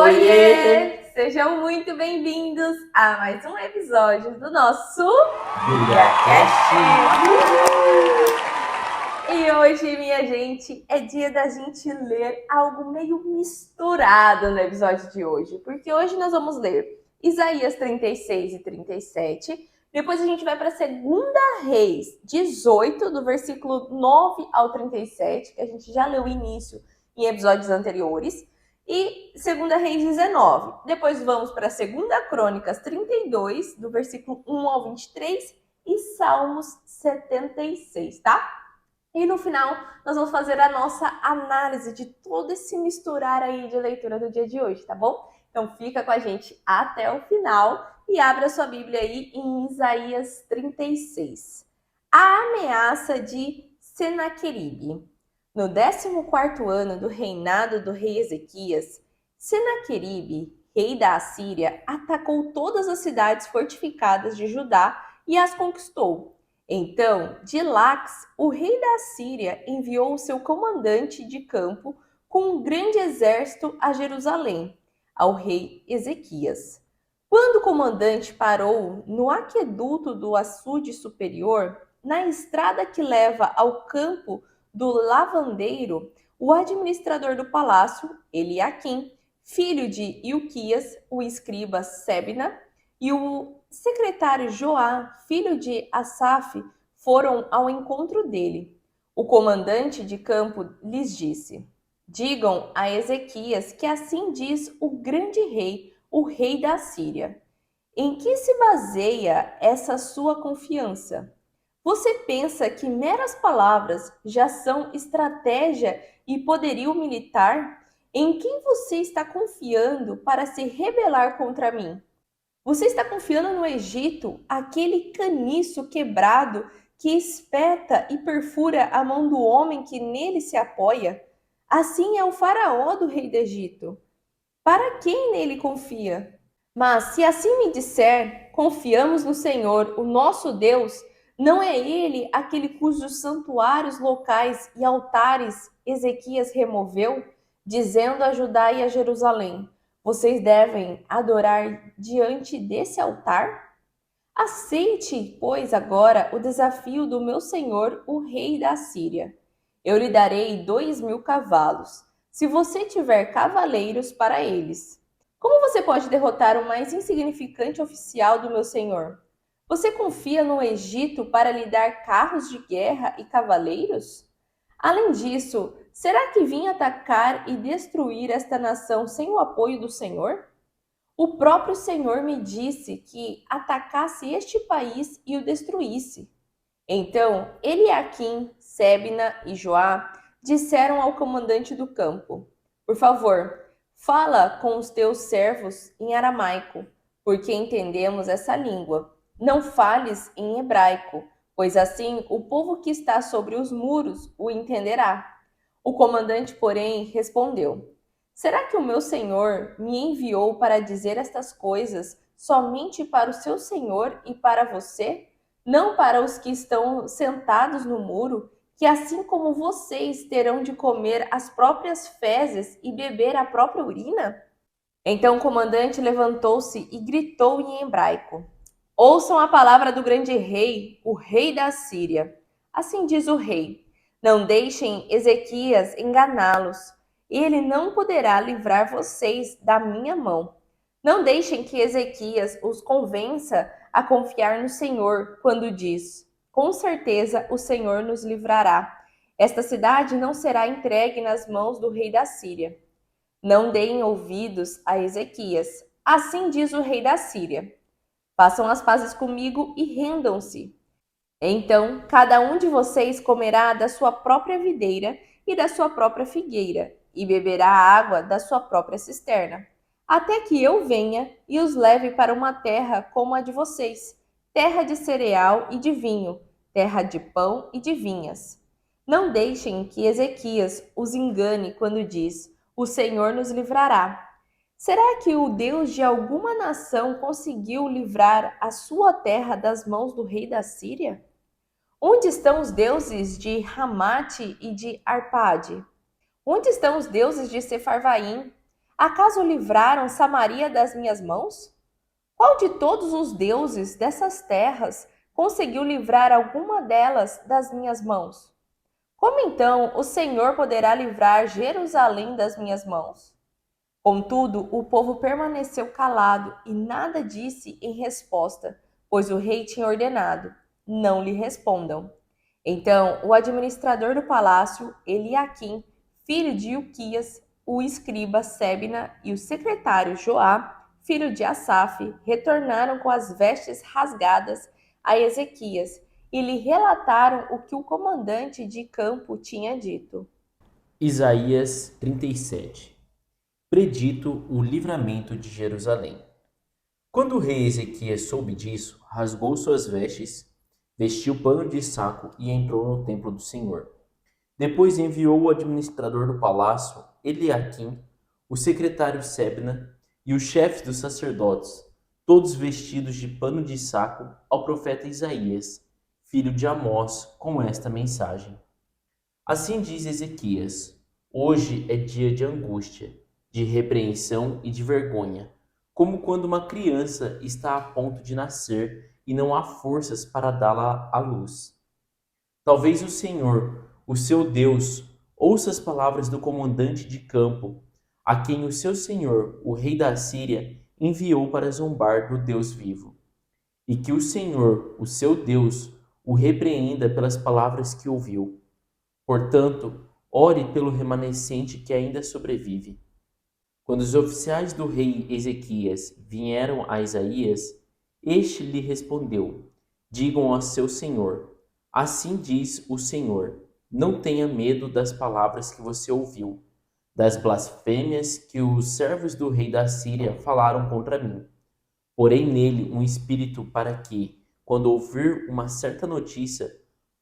Oiê! Sejam muito bem-vindos a mais um episódio do nosso BíbliaCast! E hoje, minha gente, é dia da gente ler algo meio misturado no episódio de hoje, porque hoje nós vamos ler Isaías 36 e 37, depois a gente vai para 2 Reis 18, do versículo 9 ao 37, que a gente já leu o início em episódios anteriores, e 2 Reis 19. Depois vamos para 2 Crônicas 32, do versículo 1 ao 23, e Salmos 76, tá? E no final, nós vamos fazer a nossa análise de todo esse misturar aí de leitura do dia de hoje, tá bom? Então fica com a gente até o final e abra a sua Bíblia aí em Isaías 36. A ameaça de Senaqueribe. No 14º ano do reinado do rei Ezequias, Senaqueribe, rei da Assíria, atacou todas as cidades fortificadas de Judá e as conquistou. Então, de Lax, o rei da Assíria enviou o seu comandante de campo com um grande exército a Jerusalém, ao rei Ezequias. Quando o comandante parou no aqueduto do açude superior, na estrada que leva ao campo do lavandeiro, o administrador do palácio, Eliaquim, filho de Ilquias, o escriba Sebna, e o secretário Joá, filho de Asaf, foram ao encontro dele. O comandante de campo lhes disse: digam a Ezequias que assim diz o grande rei, o rei da Síria. Em que se baseia essa sua confiança? Você pensa que meras palavras já são estratégia e poderio militar? Em quem você está confiando para se rebelar contra mim? Você está confiando no Egito, aquele caniço quebrado que espeta e perfura a mão do homem que nele se apoia? Assim é o faraó do rei do Egito. Para quem nele confia? Mas se assim me disser, confiamos no Senhor, o nosso Deus, não é ele aquele cujos santuários locais e altares Ezequias removeu, dizendo a Judá e a Jerusalém: vocês devem adorar diante desse altar? Aceite, pois, agora o desafio do meu senhor, o rei da Síria. Eu lhe darei 2.000 cavalos, se você tiver cavaleiros para eles. Como você pode derrotar o mais insignificante oficial do meu senhor? Você confia no Egito para lhe dar carros de guerra e cavaleiros? Além disso, será que vim atacar e destruir esta nação sem o apoio do Senhor? O próprio Senhor me disse que atacasse este país e o destruísse. Então, Eliaquim, Sebna e Joá disseram ao comandante do campo: por favor, fala com os teus servos em aramaico, porque entendemos essa língua. Não fales em hebraico, pois assim o povo que está sobre os muros o entenderá. O comandante, porém, respondeu: será que o meu senhor me enviou para dizer estas coisas somente para o seu senhor e para você? Não para os que estão sentados no muro, que assim como vocês terão de comer as próprias fezes e beber a própria urina? Então o comandante levantou-se e gritou em hebraico: ouçam a palavra do grande rei, o rei da Síria. Assim diz o rei: não deixem Ezequias enganá-los. Ele não poderá livrar vocês da minha mão. Não deixem que Ezequias os convença a confiar no Senhor quando diz: com certeza o Senhor nos livrará. Esta cidade não será entregue nas mãos do rei da Síria. Não deem ouvidos a Ezequias. Assim diz o rei da Síria: façam as pazes comigo e rendam-se. Então, cada um de vocês comerá da sua própria videira e da sua própria figueira, e beberá a água da sua própria cisterna, até que eu venha e os leve para uma terra como a de vocês, terra de cereal e de vinho, terra de pão e de vinhas. Não deixem que Ezequias os engane quando diz: o Senhor nos livrará. Será que o Deus de alguma nação conseguiu livrar a sua terra das mãos do rei da Síria? Onde estão os deuses de Ramate e de Arpade? Onde estão os deuses de Sefarvaim? Acaso livraram Samaria das minhas mãos? Qual de todos os deuses dessas terras conseguiu livrar alguma delas das minhas mãos? Como então o Senhor poderá livrar Jerusalém das minhas mãos? Contudo, o povo permaneceu calado e nada disse em resposta, pois o rei tinha ordenado: não lhe respondam. Então, o administrador do palácio, Eliaquim, filho de Ilquias, o escriba Sebna e o secretário Joá, filho de Asaf, retornaram com as vestes rasgadas a Ezequias e lhe relataram o que o comandante de campo tinha dito. Isaías 37. Predito o livramento de Jerusalém. Quando o rei Ezequias soube disso, rasgou suas vestes, vestiu pano de saco e entrou no templo do Senhor. Depois enviou o administrador do palácio, Eliaquim, o secretário Sebna e os chefes dos sacerdotes, todos vestidos de pano de saco, ao profeta Isaías, filho de Amós, com esta mensagem. Assim diz Ezequias: hoje é dia de angústia, de repreensão e de vergonha, como quando uma criança está a ponto de nascer e não há forças para dá-la à luz. Talvez o Senhor, o seu Deus, ouça as palavras do comandante de campo, a quem o seu senhor, o rei da Assíria, enviou para zombar do Deus vivo. E que o Senhor, o seu Deus, o repreenda pelas palavras que ouviu. Portanto, ore pelo remanescente que ainda sobrevive. Quando os oficiais do rei Ezequias vieram a Isaías, este lhe respondeu: digam a seu senhor: assim diz o Senhor, não tenha medo das palavras que você ouviu, das blasfêmias que os servos do rei da Síria falaram contra mim. Porém nele um espírito para que, quando ouvir uma certa notícia,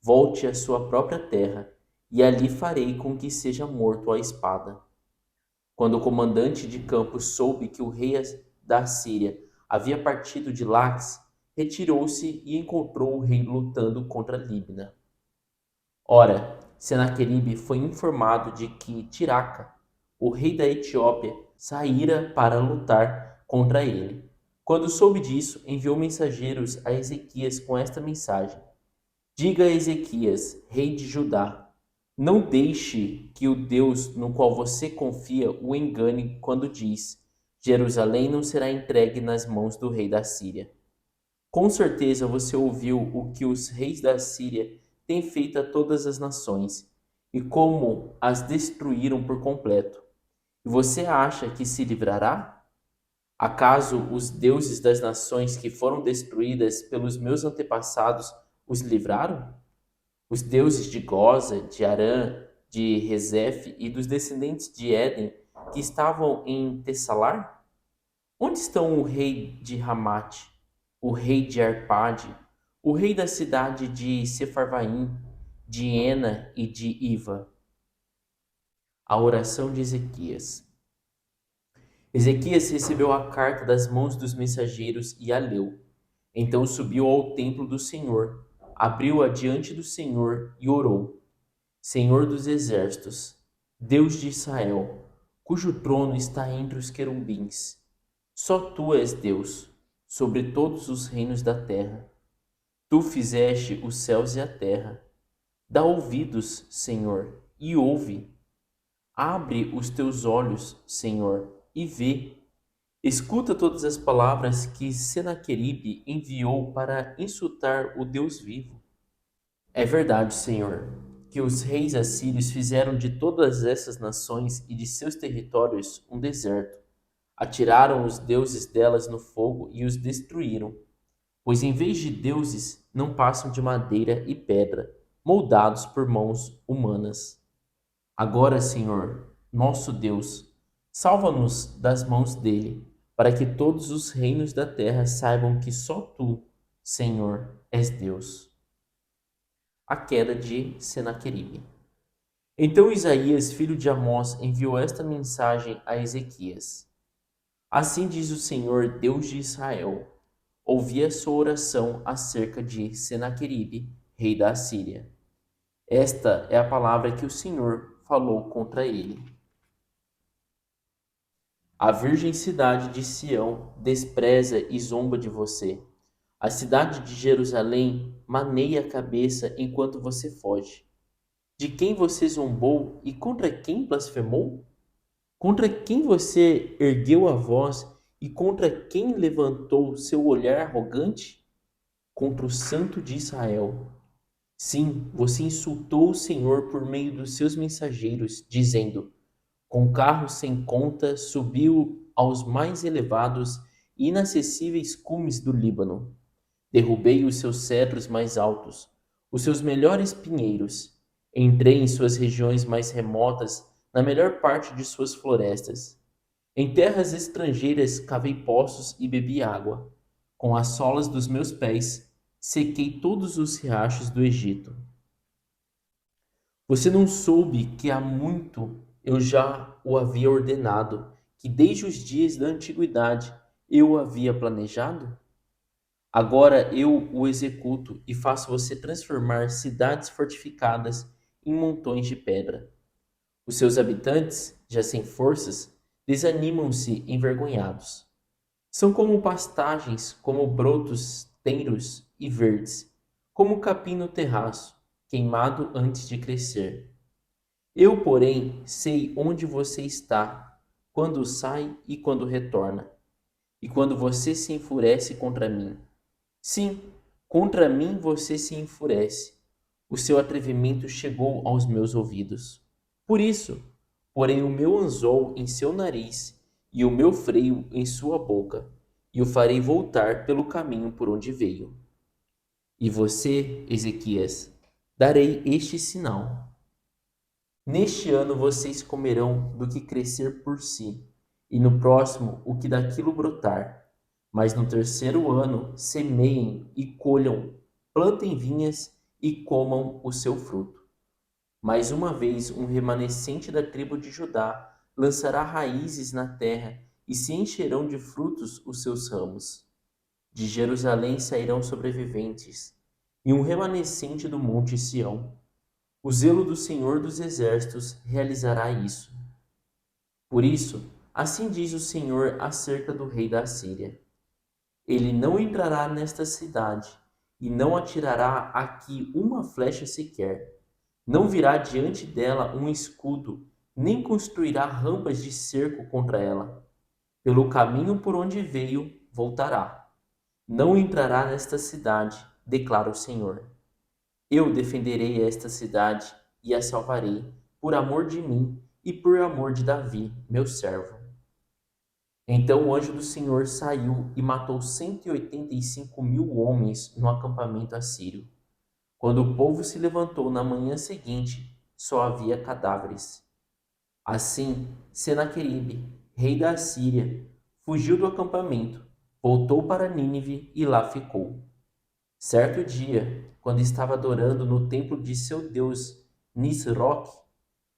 volte à sua própria terra, e ali farei com que seja morto à espada. Quando o comandante de campo soube que o rei da Síria havia partido de Laques, retirou-se e encontrou o rei lutando contra Libna. Ora, Senaqueribe foi informado de que Tiraca, o rei da Etiópia, saíra para lutar contra ele. Quando soube disso, enviou mensageiros a Ezequias com esta mensagem: diga a Ezequias, rei de Judá: não deixe que o Deus no qual você confia o engane quando diz: Jerusalém não será entregue nas mãos do rei da Síria. Com certeza você ouviu o que os reis da Síria têm feito a todas as nações e como as destruíram por completo. E você acha que se livrará? Acaso os deuses das nações que foram destruídas pelos meus antepassados os livraram? Os deuses de Goza, de Arã, de Rezef e dos descendentes de Éden que estavam em Tessalar? Onde estão o rei de Ramate, o rei de Arpade, o rei da cidade de Sefarvaim, de Ena e de Iva? A oração de Ezequias. Ezequias recebeu a carta das mãos dos mensageiros e a leu. Então subiu ao templo do Senhor, abriu-a diante do Senhor e orou: Senhor dos exércitos, Deus de Israel, cujo trono está entre os querubins, só tu és Deus, sobre todos os reinos da terra. Tu fizeste os céus e a terra. Dá ouvidos, Senhor, e ouve. Abre os teus olhos, Senhor, e vê. Escuta todas as palavras que Senaqueribe enviou para insultar o Deus vivo. É verdade, Senhor, que os reis assírios fizeram de todas essas nações e de seus territórios um deserto. Atiraram os deuses delas no fogo e os destruíram. Pois em vez de deuses, não passam de madeira e pedra, moldados por mãos humanas. Agora, Senhor, nosso Deus, salva-nos das mãos dele, para que todos os reinos da terra saibam que só tu, Senhor, és Deus. A queda de Senaqueribe. Então Isaías, filho de Amós, enviou esta mensagem a Ezequias: assim diz o Senhor, Deus de Israel: ouvi a sua oração acerca de Senaqueribe, rei da Assíria. Esta é a palavra que o Senhor falou contra ele. A virgem cidade de Sião despreza e zomba de você. A cidade de Jerusalém maneia a cabeça enquanto você foge. De quem você zombou e contra quem blasfemou? Contra quem você ergueu a voz e contra quem levantou seu olhar arrogante? Contra o Santo de Israel. Sim, você insultou o Senhor por meio dos seus mensageiros, dizendo: com carros sem conta subiu aos mais elevados e inacessíveis cumes do Líbano. Derrubei os seus cedros mais altos, os seus melhores pinheiros. Entrei em suas regiões mais remotas, na melhor parte de suas florestas. Em terras estrangeiras cavei poços e bebi água. Com as solas dos meus pés, sequei todos os riachos do Egito. Você não soube que há muito eu já o havia ordenado, que desde os dias da antiguidade eu o havia planejado? Agora eu o executo e faço você transformar cidades fortificadas em montões de pedra. Os seus habitantes, já sem forças, desanimam-se envergonhados. São como pastagens, como brotos tenros e verdes, como capim no terraço, queimado antes de crescer. Eu, porém, sei onde você está, quando sai e quando retorna, e quando você se enfurece contra mim. Sim, contra mim você se enfurece. O seu atrevimento chegou aos meus ouvidos. Por isso, porei o meu anzol em seu nariz e o meu freio em sua boca, e o farei voltar pelo caminho por onde veio. E você, Ezequias, darei este sinal. Neste ano vocês comerão do que crescer por si, e no próximo o que daquilo brotar. Mas no terceiro ano semeiem e colham, plantem vinhas e comam o seu fruto. Mais uma vez um remanescente da tribo de Judá lançará raízes na terra e se encherão de frutos os seus ramos. De Jerusalém sairão sobreviventes, e um remanescente do monte Sião. O zelo do Senhor dos Exércitos realizará isso. Por isso, assim diz o Senhor acerca do rei da Assíria: ele não entrará nesta cidade e não atirará aqui uma flecha sequer. Não virá diante dela um escudo, nem construirá rampas de cerco contra ela. Pelo caminho por onde veio, voltará. Não entrará nesta cidade, declara o Senhor. Eu defenderei esta cidade e a salvarei, por amor de mim e por amor de Davi, meu servo. Então o anjo do Senhor saiu e matou 185.000 homens no acampamento assírio. Quando o povo se levantou na manhã seguinte, só havia cadáveres. Assim, Senaqueribe, rei da Assíria, fugiu do acampamento, voltou para Nínive e lá ficou. Certo dia, quando estava adorando no templo de seu deus Nisroque,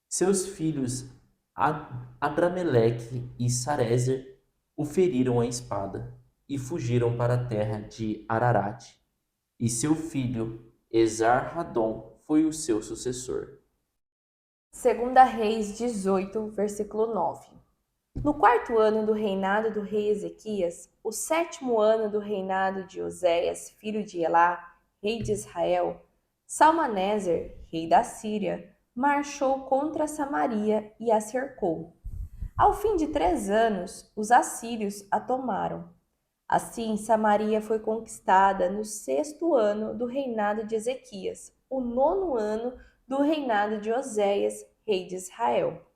seus filhos Adrameleque e Sarezer o feriram à espada e fugiram para a terra de Ararat. E seu filho Esar-Hadon foi o seu sucessor. Segunda Reis 18, versículo 9. No quarto ano do reinado do rei Ezequias, o sétimo ano do reinado de Oséias, filho de Elá, rei de Israel, Salmaneser, rei da Síria, marchou contra Samaria e a cercou. Ao fim de 3 anos, os assírios a tomaram. Assim, Samaria foi conquistada no sexto ano do reinado de Ezequias, o nono ano do reinado de Oséias, rei de Israel.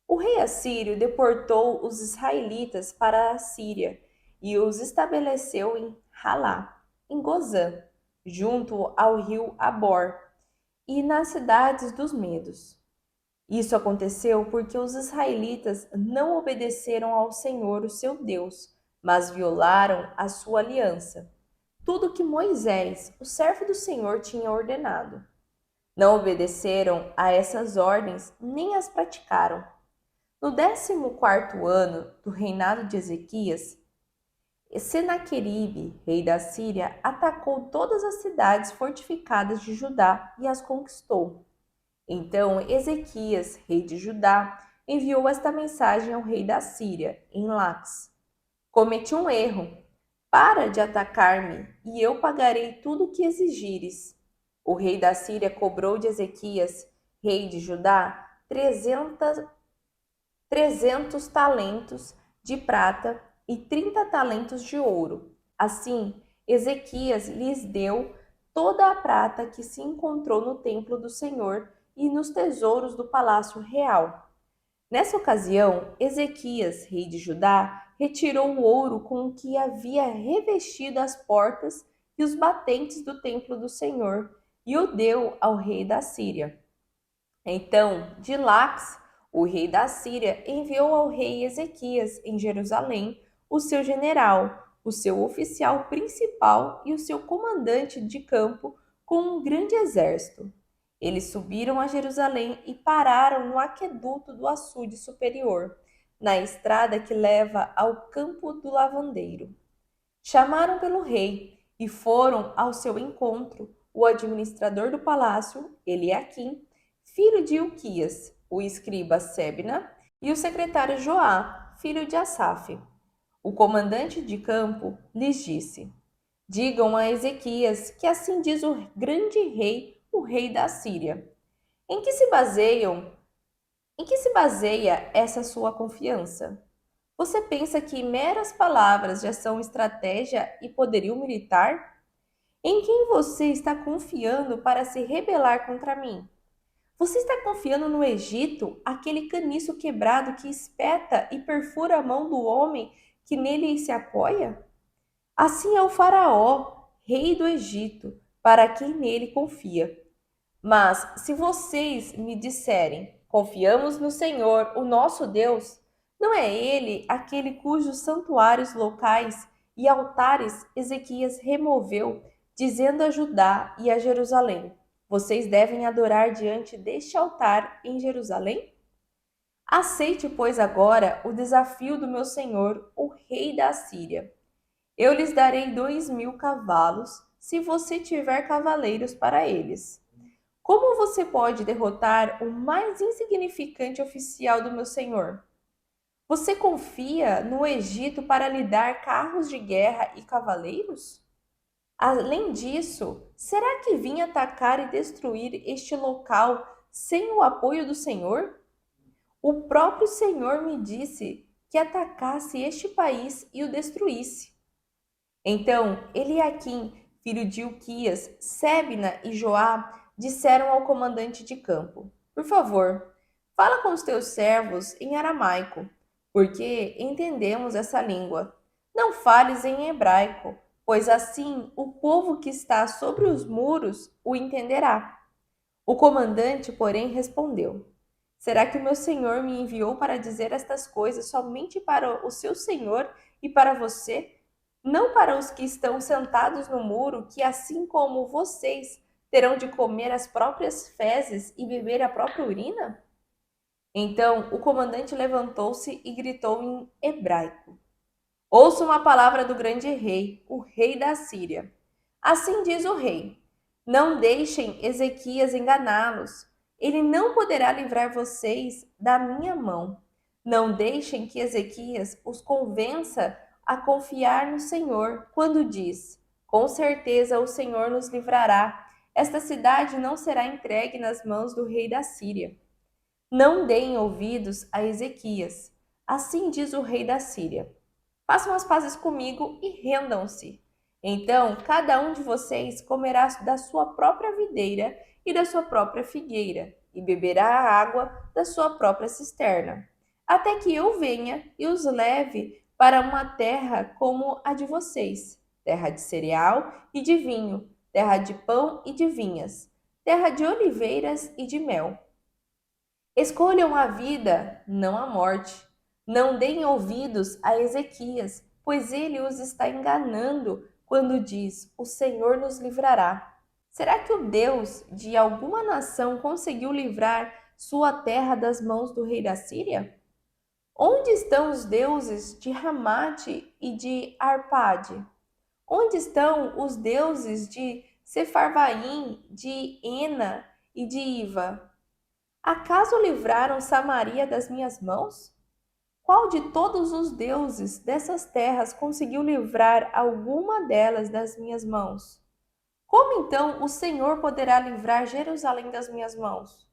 O rei assírio deportou os israelitas para a Síria e os estabeleceu em Halá, em Gozã, junto ao rio Abor, e nas cidades dos Medos. Isso aconteceu porque os israelitas não obedeceram ao Senhor, o seu Deus, mas violaram a sua aliança, tudo que Moisés, o servo do Senhor, tinha ordenado. Não obedeceram a essas ordens nem as praticaram. No 14º ano do reinado de Ezequias, Senaqueribe, rei da Síria, atacou todas as cidades fortificadas de Judá e as conquistou. Então Ezequias, rei de Judá, enviou esta mensagem ao rei da Síria, em Laques: cometi um erro. Para de atacar-me, e eu pagarei tudo o que exigires. O rei da Síria cobrou de Ezequias, rei de Judá, 300 talentos de prata e 30 talentos de ouro. Assim, Ezequias lhes deu toda a prata que se encontrou no templo do Senhor e nos tesouros do palácio real. Nessa ocasião, Ezequias, rei de Judá, retirou o ouro com o que havia revestido as portas e os batentes do templo do Senhor e o deu ao rei da Síria. Então, de Laques, o rei da Síria enviou ao rei Ezequias, em Jerusalém, o seu general, o seu oficial principal e o seu comandante de campo com um grande exército. Eles subiram a Jerusalém e pararam no aqueduto do açude superior, na estrada que leva ao campo do lavandeiro. Chamaram pelo rei e foram ao seu encontro o administrador do palácio, Eliaquim, filho de Ilquias, o escriba Sebna, e o secretário Joá, filho de Asaf. O comandante de campo lhes disse: digam a Ezequias que assim diz o grande rei, o rei da Síria. Em que se baseiam? Em que se baseia essa sua confiança? Você pensa que meras palavras já são estratégia e poderio militar? Em quem você está confiando para se rebelar contra mim? Você está confiando no Egito, aquele caniço quebrado que espeta e perfura a mão do homem que nele se apoia? Assim é o Faraó, rei do Egito, para quem nele confia. Mas se vocês me disserem, confiamos no Senhor, o nosso Deus, não é ele aquele cujos santuários locais e altares Ezequias removeu, dizendo a Judá e a Jerusalém: vocês devem adorar diante deste altar em Jerusalém? Aceite, pois, agora o desafio do meu senhor, o rei da Síria. Eu lhes darei 2.000 cavalos, se você tiver cavaleiros para eles. Como você pode derrotar o mais insignificante oficial do meu senhor? Você confia no Egito para lhe dar carros de guerra e cavaleiros? Além disso, será que vim atacar e destruir este local sem o apoio do Senhor? O próprio Senhor me disse que atacasse este país e o destruísse. Então Eliaquim, filho de Ilquias, Sebna e Joá disseram ao comandante de campo: por favor, fala com os teus servos em aramaico, porque entendemos essa língua. Não fales em hebraico, pois assim o povo que está sobre os muros o entenderá. O comandante, porém, respondeu: será que o meu senhor me enviou para dizer estas coisas somente para o seu senhor e para você? Não para os que estão sentados no muro, que assim como vocês terão de comer as próprias fezes e beber a própria urina? Então o comandante levantou-se e gritou em hebraico: ouçam a palavra do grande rei, o rei da Síria. Assim diz o rei: não deixem Ezequias enganá-los. Ele não poderá livrar vocês da minha mão. Não deixem que Ezequias os convença a confiar no Senhor quando diz: com certeza o Senhor nos livrará. Esta cidade não será entregue nas mãos do rei da Síria. Não deem ouvidos a Ezequias. Assim diz o rei da Síria: façam as pazes comigo e rendam-se. Então cada um de vocês comerá da sua própria videira e da sua própria figueira, e beberá a água da sua própria cisterna, até que eu venha e os leve para uma terra como a de vocês, terra de cereal e de vinho, terra de pão e de vinhas, terra de oliveiras e de mel. Escolham a vida, não a morte. Não deem ouvidos a Ezequias, pois ele os está enganando quando diz: o Senhor nos livrará. Será que o Deus de alguma nação conseguiu livrar sua terra das mãos do rei da Síria? Onde estão os deuses de Ramate e de Arpade? Onde estão os deuses de Sefarvaim, de Ena e de Iva? Acaso livraram Samaria das minhas mãos? Qual de todos os deuses dessas terras conseguiu livrar alguma delas das minhas mãos? Como então o Senhor poderá livrar Jerusalém das minhas mãos?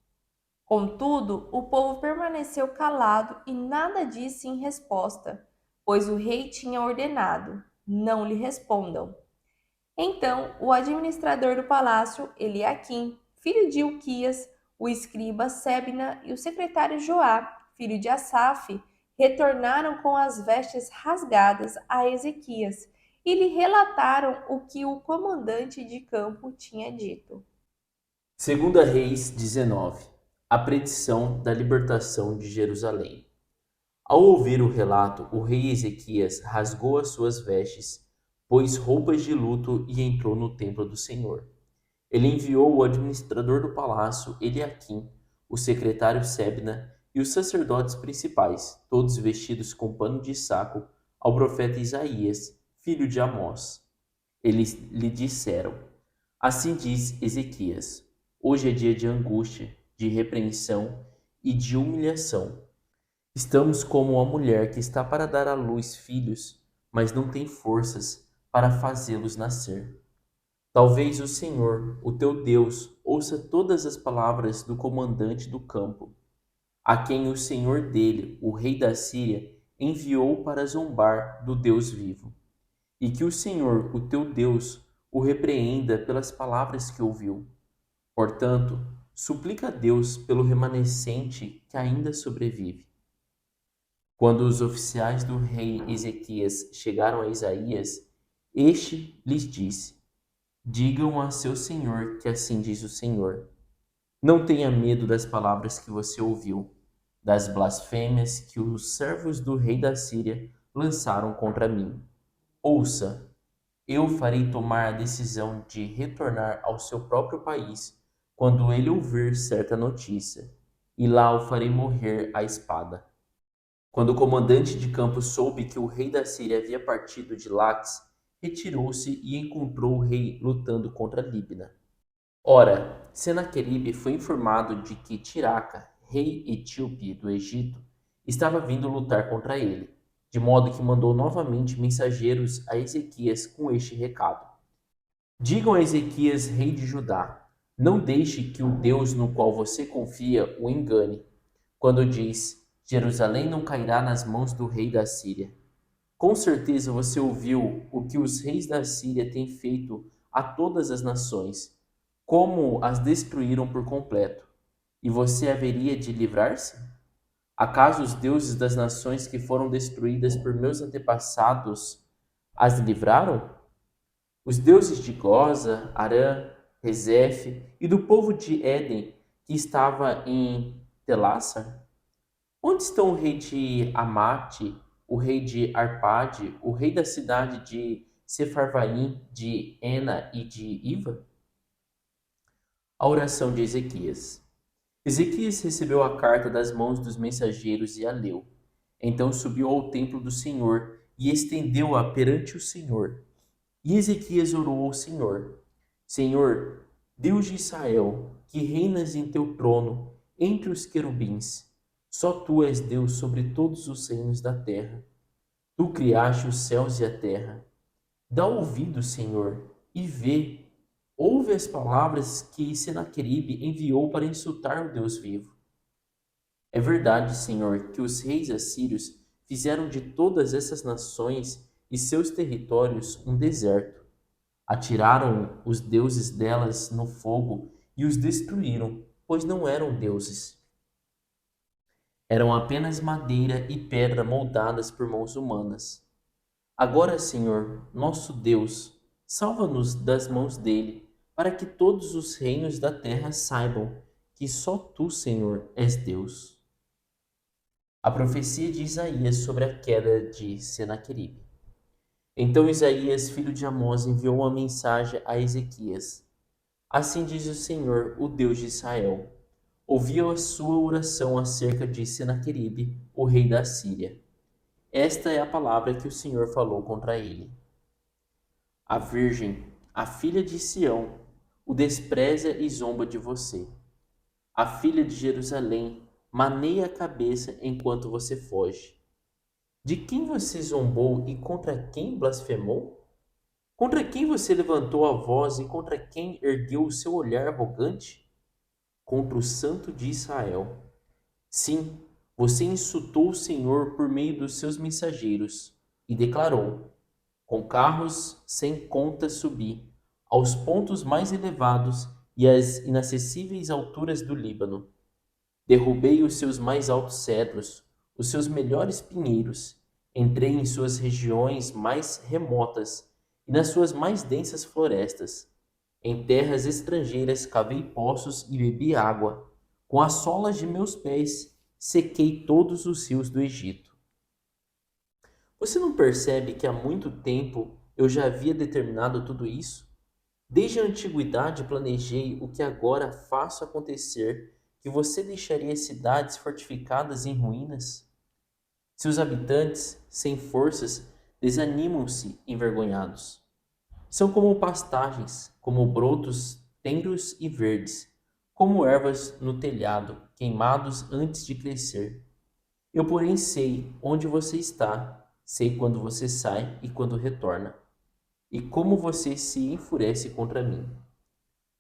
Contudo, o povo permaneceu calado e nada disse em resposta, pois o rei tinha ordenado: não lhe respondam. Então, o administrador do palácio, Eliaquim, filho de Hilquias, o escriba Sebna e o secretário Joá, filho de Asaf, retornaram com as vestes rasgadas a Ezequias e lhe relataram o que o comandante de campo tinha dito. Segunda Reis 19. A predição da libertação de Jerusalém. Ao ouvir o relato, o rei Ezequias rasgou as suas vestes, pôs roupas de luto e entrou no templo do Senhor. Ele enviou o administrador do palácio, Eliaquim, o secretário Sebna e os sacerdotes principais, todos vestidos com pano de saco, ao profeta Isaías, filho de Amós. Eles lhe disseram: Assim diz Ezequias: Hoje é dia de angústia, de repreensão e de humilhação. Estamos como uma mulher que está para dar à luz filhos, mas não tem forças para fazê-los nascer. Talvez o Senhor, o teu Deus, ouça todas as palavras do comandante do campo, a quem o senhor dele, o rei da Síria, enviou para zombar do Deus vivo. E que o Senhor, o teu Deus, o repreenda pelas palavras que ouviu. Portanto, suplica a Deus pelo remanescente que ainda sobrevive. Quando os oficiais do rei Ezequias chegaram a Isaías, este lhes disse: Digam a seu senhor que assim diz o Senhor. Não tenha medo das palavras que você ouviu, das blasfêmias que os servos do rei da Síria lançaram contra mim. Ouça, eu farei tomar a decisão de retornar ao seu próprio país quando ele ouvir certa notícia, e lá o farei morrer à espada. Quando o comandante de campo soube que o rei da Síria havia partido de Laques, retirou-se e encontrou o rei lutando contra Líbina. Ora, Senaqueribe foi informado de que Tiraca, rei etíope do Egito, estava vindo lutar contra ele, de modo que mandou novamente mensageiros a Ezequias com este recado: Digam a Ezequias, rei de Judá, não deixe que o Deus no qual você confia o engane, quando diz: Jerusalém não cairá nas mãos do rei da Síria. Com certeza você ouviu o que os reis da Síria têm feito a todas as nações, como as destruíram por completo. E você haveria de livrar-se? Acaso os deuses das nações que foram destruídas por meus antepassados as livraram? Os deuses de Goza, Arã, Rezefe e do povo de Éden que estava em Telassar? Onde estão o rei de Amate, o rei de Arpade, o rei da cidade de Sefarvaim, de Ena e de Iva? A oração de Ezequias. Ezequias recebeu a carta das mãos dos mensageiros e a leu. Então subiu ao templo do Senhor e estendeu-a perante o Senhor. E Ezequias orou ao Senhor: Senhor, Deus de Israel, que reinas em teu trono entre os querubins, só tu és Deus sobre todos os reinos da terra. Tu criaste os céus e a terra. Dá ouvido, Senhor, e vê. Ouve as palavras que Senaqueribe enviou para insultar o Deus vivo. É verdade, Senhor, que os reis assírios fizeram de todas essas nações e seus territórios um deserto. Atiraram os deuses delas no fogo e os destruíram, pois não eram deuses. Eram apenas madeira e pedra moldadas por mãos humanas. Agora, Senhor, nosso Deus, salva-nos das mãos dele, para que todos os reinos da terra saibam que só tu, Senhor, és Deus. A profecia de Isaías sobre a queda de Senaqueribe. Então Isaías, filho de Amós, enviou uma mensagem a Ezequias. Assim diz o Senhor, o Deus de Israel: ouviu a sua oração acerca de Senaqueribe, o rei da Síria. Esta é a palavra que o Senhor falou contra ele. A virgem, a filha de Sião, o despreza e zomba de você. a filha de Jerusalém, maneia a cabeça enquanto você foge. De quem você zombou e contra quem blasfemou? Contra quem você levantou a voz e contra quem ergueu o seu olhar arrogante? Contra o Santo de Israel. Sim, você insultou o Senhor por meio dos seus mensageiros e declarou: com carros sem conta subi aos pontos mais elevados e às inacessíveis alturas do Líbano. Derrubei os seus mais altos cedros, os seus melhores pinheiros. Entrei em suas regiões mais remotas e nas suas mais densas florestas. Em terras estrangeiras cavei poços e bebi água. Com as solas de meus pés sequei todos os rios do Egito. Você não percebe que há muito tempo eu já havia determinado tudo isso? Desde a antiguidade planejei o que agora faço acontecer, que você deixaria cidades fortificadas em ruínas? Seus habitantes, sem forças, desanimam-se envergonhados. São como pastagens, como brotos tenros e verdes, como ervas no telhado, queimados antes de crescer. Eu, porém, sei onde você está, sei quando você sai e quando retorna, e como você se enfurece contra mim.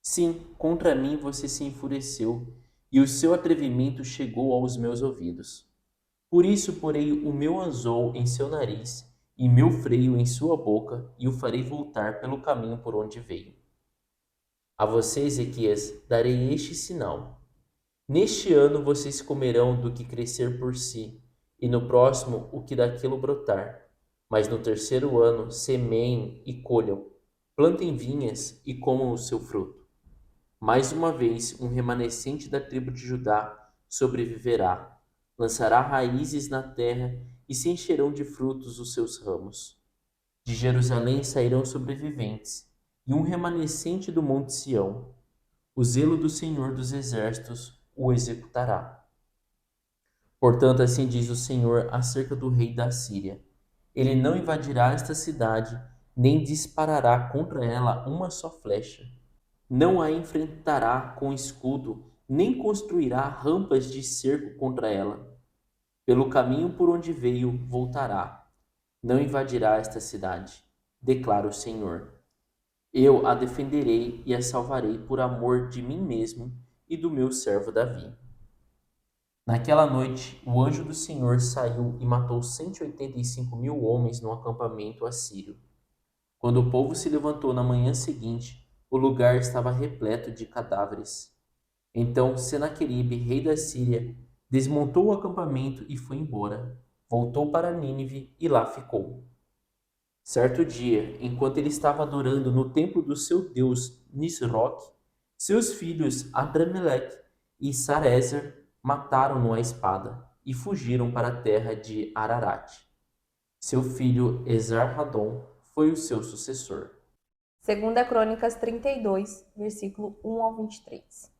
Sim, contra mim você se enfureceu, e o seu atrevimento chegou aos meus ouvidos. Por isso porei o meu anzol em seu nariz e meu freio em sua boca, e o farei voltar pelo caminho por onde veio. A você, Ezequias, darei este sinal. Neste ano vocês comerão do que crescer por si, e no próximo o que daquilo brotar. Mas no terceiro ano semeiem e colham, plantem vinhas e comam o seu fruto. Mais uma vez, um remanescente da tribo de Judá sobreviverá, lançará raízes na terra e se encherão de frutos os seus ramos. De Jerusalém sairão sobreviventes, e um remanescente do monte Sião. O zelo do Senhor dos Exércitos o executará. Portanto, assim diz o Senhor acerca do rei da Síria: ele não invadirá esta cidade, nem disparará contra ela uma só flecha. Não a enfrentará com escudo, nem construirá rampas de cerco contra ela. Pelo caminho por onde veio, voltará. Não invadirá esta cidade, declara o Senhor. Eu a defenderei e a salvarei por amor de mim mesmo e do meu servo Davi. Naquela noite, o anjo do Senhor saiu e matou 185.000 homens no acampamento assírio. Quando o povo se levantou na manhã seguinte, o lugar estava repleto de cadáveres. Então Senaqueribe, rei da Síria, desmontou o acampamento e foi embora. Voltou para Nínive e lá ficou. Certo dia, enquanto ele estava adorando no templo do seu deus Nisroch, seus filhos Adrameleque e Sarezer mataram-no à espada e fugiram para a terra de Ararat. Seu filho Esarhadon foi o seu sucessor. Segunda Crônicas 32, versículo 1 ao 23.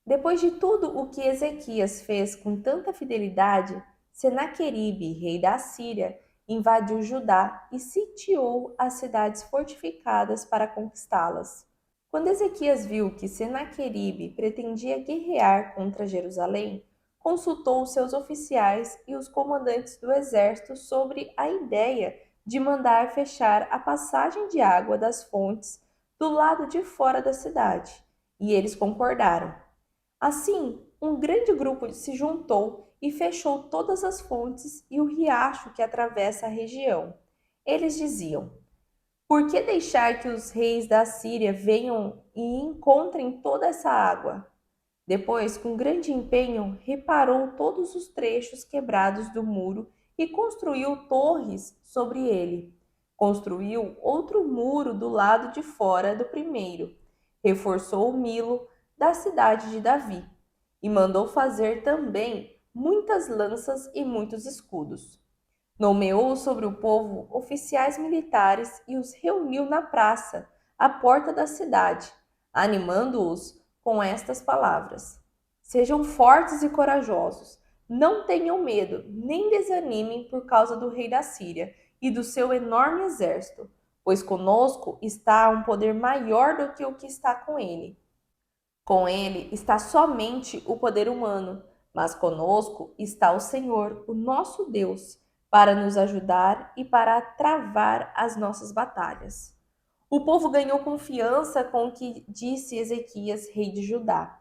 Depois de tudo o que Ezequias fez com tanta fidelidade, Senaqueribe, rei da Síria, invadiu Judá e sitiou as cidades fortificadas para conquistá-las. Quando Ezequias viu que Senaqueribe pretendia guerrear contra Jerusalém, consultou os seus oficiais e os comandantes do exército sobre a ideia de mandar fechar a passagem de água das fontes do lado de fora da cidade, e eles concordaram. Assim, um grande grupo se juntou e fechou todas as fontes e o riacho que atravessa a região. Eles diziam: por que deixar que os reis da Síria venham e encontrem toda essa água? Depois, com grande empenho, reparou todos os trechos quebrados do muro e construiu torres sobre ele. Construiu outro muro do lado de fora do primeiro, reforçou o Milo da cidade de Davi e mandou fazer também muitas lanças e muitos escudos. Nomeou sobre o povo oficiais militares e os reuniu na praça, à porta da cidade, animando-os com estas palavras: sejam fortes e corajosos, não tenham medo, nem desanimem por causa do rei da Síria e do seu enorme exército, pois conosco está um poder maior do que o que está com ele. Com ele está somente o poder humano, mas conosco está o Senhor, o nosso Deus, para nos ajudar e para travar as nossas batalhas. O povo ganhou confiança com o que disse Ezequias, rei de Judá.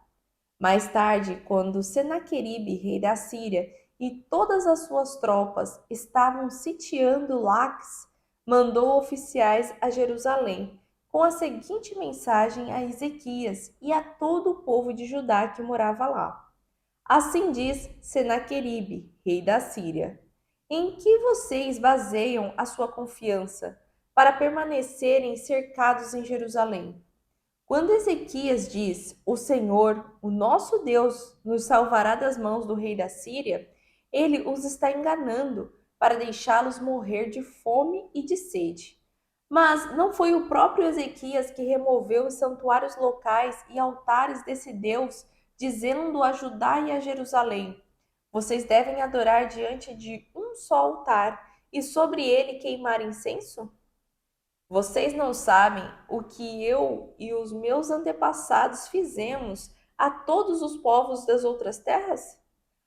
Mais tarde, quando Senaqueribe, rei da Síria, e todas as suas tropas estavam sitiando Laques, mandou oficiais a Jerusalém com a seguinte mensagem a Ezequias e a todo o povo de Judá que morava lá. Assim diz Senaqueribe, rei da Síria: em que vocês baseiam a sua confiança para permanecerem cercados em Jerusalém? Quando Ezequias diz: O Senhor, o nosso Deus, nos salvará das mãos do rei da Síria, ele os está enganando para deixá-los morrer de fome e de sede. Mas não foi o próprio Ezequias que removeu os santuários locais e altares desse Deus, dizendo a Judá e a Jerusalém: Vocês devem adorar diante de um só altar e sobre ele queimar incenso? Vocês não sabem o que eu e os meus antepassados fizemos a todos os povos das outras terras?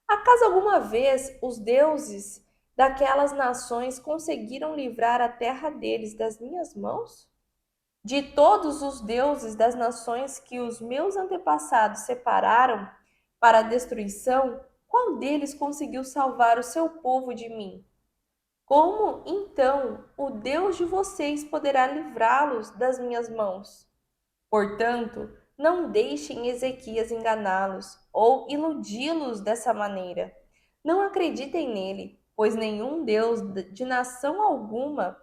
Acaso alguma vez os deuses daquelas nações conseguiram livrar a terra deles das minhas mãos? De todos os deuses das nações que os meus antepassados separaram para a destruição, qual deles conseguiu salvar o seu povo de mim? Como, então, o Deus de vocês poderá livrá-los das minhas mãos? Portanto, não deixem Ezequias enganá-los ou iludi-los dessa maneira. Não acreditem nele, pois nenhum Deus de nação alguma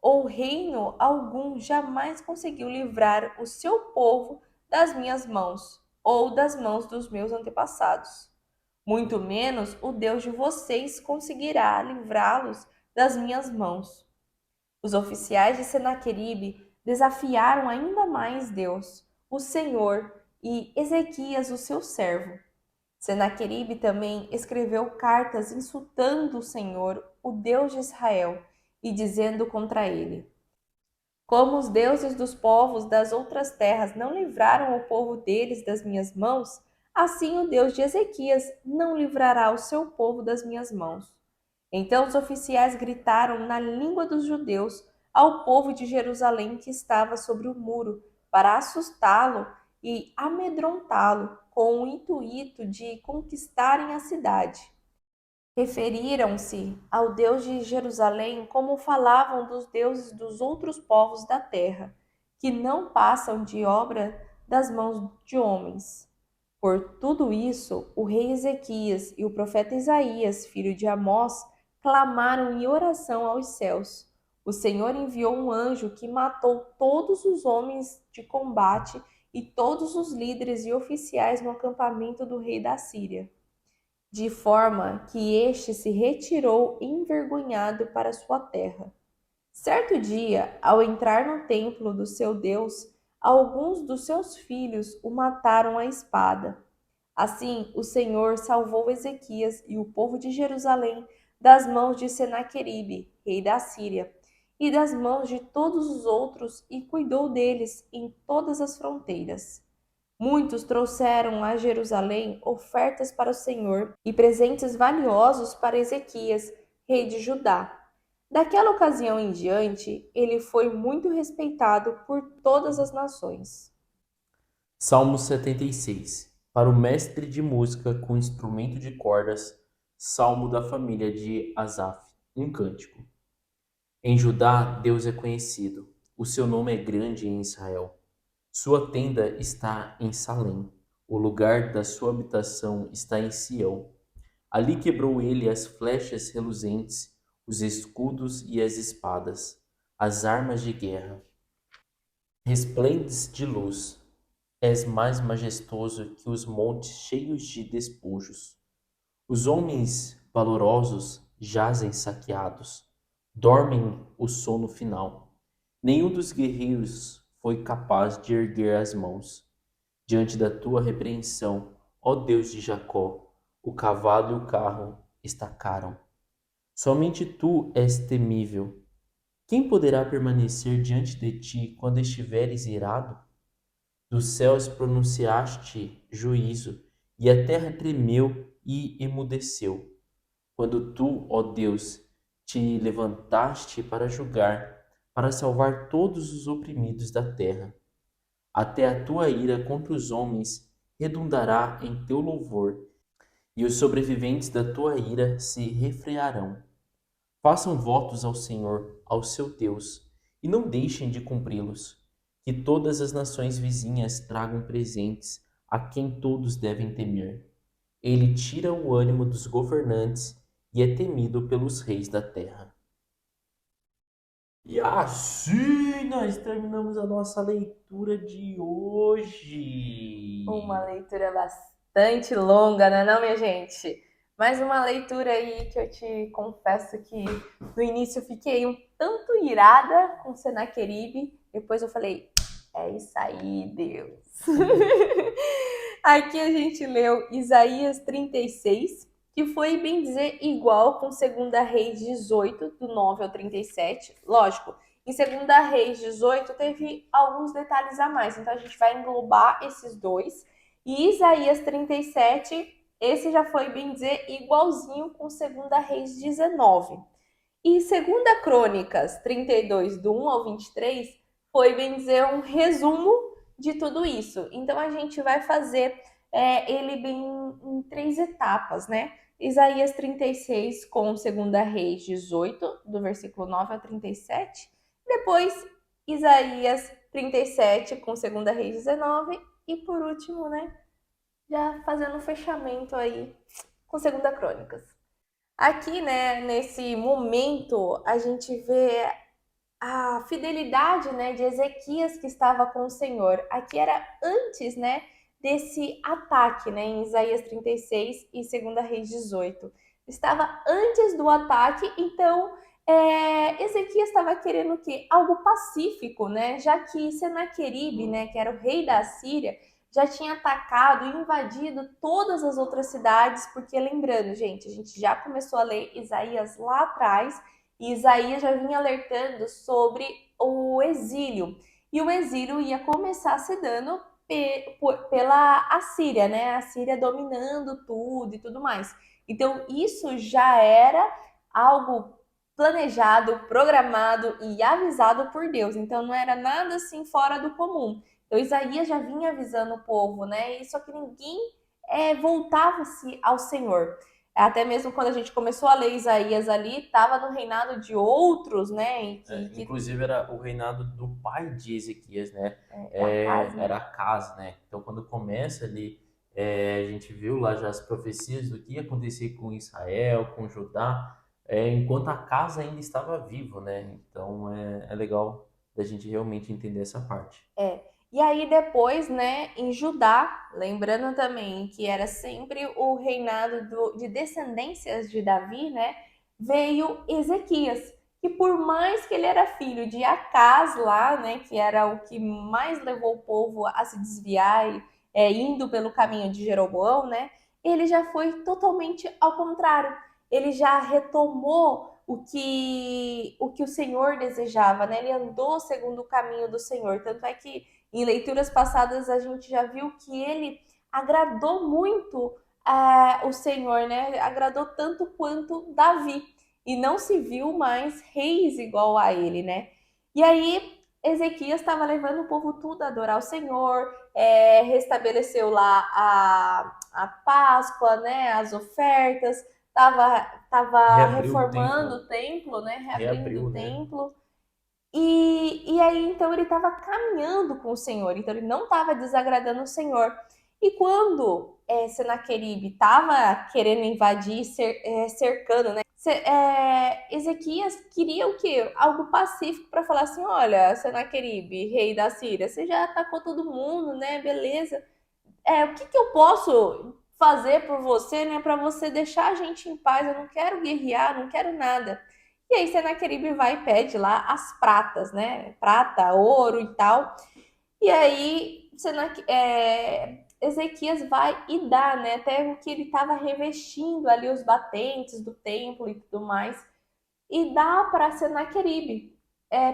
ou reino algum jamais conseguiu livrar o seu povo das minhas mãos ou das mãos dos meus antepassados. Muito menos o Deus de vocês conseguirá livrá-los das minhas mãos. Os oficiais de Senaqueribe desafiaram ainda mais Deus, o Senhor, e Ezequias, o seu servo. Senaqueribe também escreveu cartas insultando o Senhor, o Deus de Israel, e dizendo contra ele: Como os deuses dos povos das outras terras não livraram o povo deles das minhas mãos, assim o Deus de Ezequias não livrará o seu povo das minhas mãos. Então os oficiais gritaram na língua dos judeus ao povo de Jerusalém que estava sobre o muro, para assustá-lo e amedrontá-lo, com o intuito de conquistarem a cidade. Referiram-se ao Deus de Jerusalém como falavam dos deuses dos outros povos da terra, que não passam de obra das mãos de homens. Por tudo isso, o rei Ezequias e o profeta Isaías, filho de Amós, clamaram em oração aos céus. O Senhor enviou um anjo que matou todos os homens de combate e todos os líderes e oficiais no acampamento do rei da Síria, de forma que este se retirou envergonhado para sua terra. Certo dia, ao entrar no templo do seu Deus, alguns dos seus filhos o mataram à espada. Assim, o Senhor salvou Ezequias e o povo de Jerusalém das mãos de Senaqueribe, rei da Síria, e das mãos de todos os outros, e cuidou deles em todas as fronteiras. Muitos trouxeram a Jerusalém ofertas para o Senhor e presentes valiosos para Ezequias, rei de Judá. Daquela ocasião em diante, ele foi muito respeitado por todas as nações. Salmo 76. Para o mestre de música com instrumento de cordas, salmo da família de Asaf, um cântico. Em Judá, Deus é conhecido. O seu nome é grande em Israel. Sua tenda está em Salém. O lugar da sua habitação está em Sião. Ali quebrou ele as flechas reluzentes, os escudos e as espadas, as armas de guerra. Resplendes de luz, és mais majestoso que os montes cheios de despojos. Os homens valorosos jazem saqueados, dormem o sono final. Nenhum dos guerreiros foi capaz de erguer as mãos. Diante da tua repreensão, ó Deus de Jacó, o cavalo e o carro estacaram. Somente tu és temível. Quem poderá permanecer diante de ti quando estiveres irado? Dos céus pronunciaste juízo, e a terra tremeu e emudeceu. Quando tu, ó Deus, te levantaste para julgar, para salvar todos os oprimidos da terra. Até a tua ira contra os homens redundará em teu louvor, e os sobreviventes da tua ira se refrearão. Façam votos ao Senhor, ao seu Deus, e não deixem de cumpri-los. Que todas as nações vizinhas tragam presentes a quem todos devem temer. Ele tira o ânimo dos governantes e é temido pelos reis da terra. E assim nós terminamos a nossa leitura de Uma hoje. leitura bastante longa, não é não, minha gente? Mais uma leitura aí que eu te confesso que no início eu fiquei um tanto irada com Senaqueribe, depois eu falei, é isso aí, Deus. Aqui a gente leu Isaías 36, que foi, bem dizer, igual com 2 Reis 18, do 9 ao 37. Lógico, em 2 Reis 18 teve alguns detalhes a mais, então a gente vai englobar esses dois. E Isaías 37, esse já foi, bem dizer, igualzinho com 2 Reis 19. E 2 Crônicas 32, do 1 ao 23, foi, bem dizer, um resumo de tudo isso. Então a gente vai fazer ele bem em 3 etapas, né? Isaías 36 com 2 Reis 18, do versículo 9 ao 37. Depois, Isaías 37 com 2 Reis 19. E por último, né? Já fazendo um fechamento aí com 2 Crônicas. Aqui, né, nesse momento, a gente vê a fidelidade, né, de Ezequias que estava com o Senhor. Aqui era antes, né, desse ataque, né, em Isaías 36 e 2 Reis 18. Estava antes do ataque, então Ezequias estava querendo o quê? Algo pacífico, né, já que Senaqueribe, né, que era o rei da Síria, já tinha atacado e invadido todas as outras cidades, porque lembrando, gente, a gente já começou a ler Isaías lá atrás, e Isaías já vinha alertando sobre o exílio. E o exílio ia começar se dando pela Assíria, né? A Síria dominando tudo e tudo mais. Então, isso já era algo planejado, programado e avisado por Deus. Então, não era nada assim fora do comum. Então, Isaías já vinha avisando o povo, né? E só que ninguém voltava-se ao Senhor. Até mesmo quando a gente começou a ler Isaías ali, estava no reinado de outros, né? Inclusive era o reinado do pai de Ezequias, né? Acas, né? Era Acaz, né? Então quando começa ali, a gente viu lá já as profecias do que ia acontecer com Israel, com Judá, enquanto Acaz ainda estava vivo, né? Então é legal da gente realmente entender essa parte. E aí depois, né, em Judá, lembrando também que era sempre o reinado de descendências de Davi, né, veio Ezequias, que por mais que ele era filho de Acaz lá, né, que era o que mais levou o povo a se desviar, indo pelo caminho de Jeroboão, né, ele já foi totalmente ao contrário. Ele já retomou o que o Senhor desejava, né? Ele andou segundo o caminho do Senhor. Tanto é que em leituras passadas a gente já viu que ele agradou muito o Senhor, né? Agradou tanto quanto Davi. E não se viu mais reis igual a ele, né? E aí Ezequias estava levando o povo tudo a adorar o Senhor, restabeleceu lá a Páscoa, né? As ofertas, estava Reabriu o reformando templo, o templo, né? Reabrindo reabriu, o né? templo. E aí, então, ele estava caminhando com o Senhor, então ele não estava desagradando o Senhor. E quando Senaqueribe estava querendo invadir, cercando, né? Ezequias queria o quê? Algo pacífico para falar assim: olha, Senaqueribe, rei da Síria, você já atacou todo mundo, né? Beleza. O que eu posso fazer por você, né? Para você deixar a gente em paz? Eu não quero guerrear, não quero nada. E aí Senaqueribe vai e pede lá as pratas, né? Prata, ouro e tal. E aí Ezequias vai e dá, né? Até o que ele estava revestindo ali os batentes do templo e tudo mais. E dá para Senaqueribe,